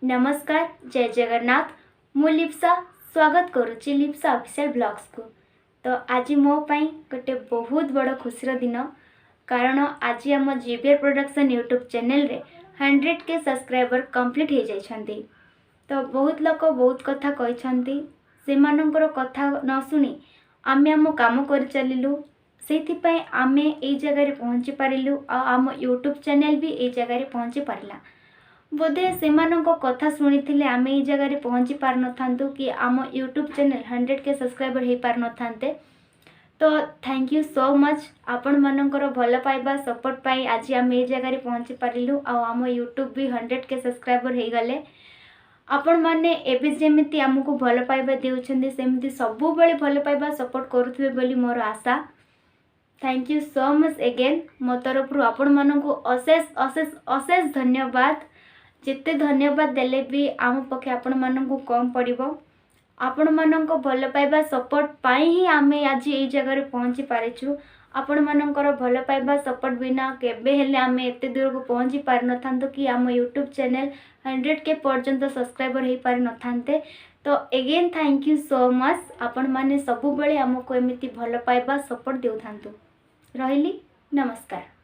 नमस्कार जय जगन्नाथ मु लिप्सा स्वागत करुच्ची लिप्सा ऑफिशियल ब्लॉग्स को। तो आज मो पाई गोटे बहुत बड़ खुशीर दिन कारण आज आम जीबीआर प्रोडक्शन यूट्यूब चैनल रे 100 के सब्सक्राइबर कंप्लीट हो जाइछंती। तो बहुत लोक बहुत कथा कहते से कथा न शुणी आमे आम काम कर चलिलु से आमे ए जगह पहुँची पारिलु आम यूट्यूब चैनल भी ए जगह पहुँची पारला। बोधे से कथा शुणी आम ये जगह पहुँची पार नथांतु कि आम यूट्यूब चैनल 100 के सब्सक्राइबर हो पार नथांते। तो थैंक यू सो मच आपण मानकर भल पाइबा सपोर्ट पाई आज आम ये जगह पहुँची पारिलु आम यूट्यूब भी 100 के सब्सक्राइबर हो गले। आपण मैंने एवं जमी आमको भल पाइबा देउछंदी सेमती सबु बेले भल पाइबा सपोर्ट करुथबे बोली मोर आशा। Thank you so much again मो तरफ आपण मानक अशेष अशेष अशेष धन्यवाद। जिते धन्यवाद देले भी आम पक्षे आपण मानक कम पड़ो। आपण मानक भल पाइबा सपोर्ट पाई ही आम आज ये जगह पहुँची पारिछु। आपण मानकर भल पाइबा सपोर्ट बिना केबे हेले आम एते दूर को पहुँची पार नथांतो कि आम यूट्यूब चैनल 100 के पर्यंत सब्सक्राइबर हो पार नथांते। तो again thank you so much आपण माने सबु बेले आमको एमिति भल पाइबा सपोर्ट देउथांतु। रहिली नमस्कार।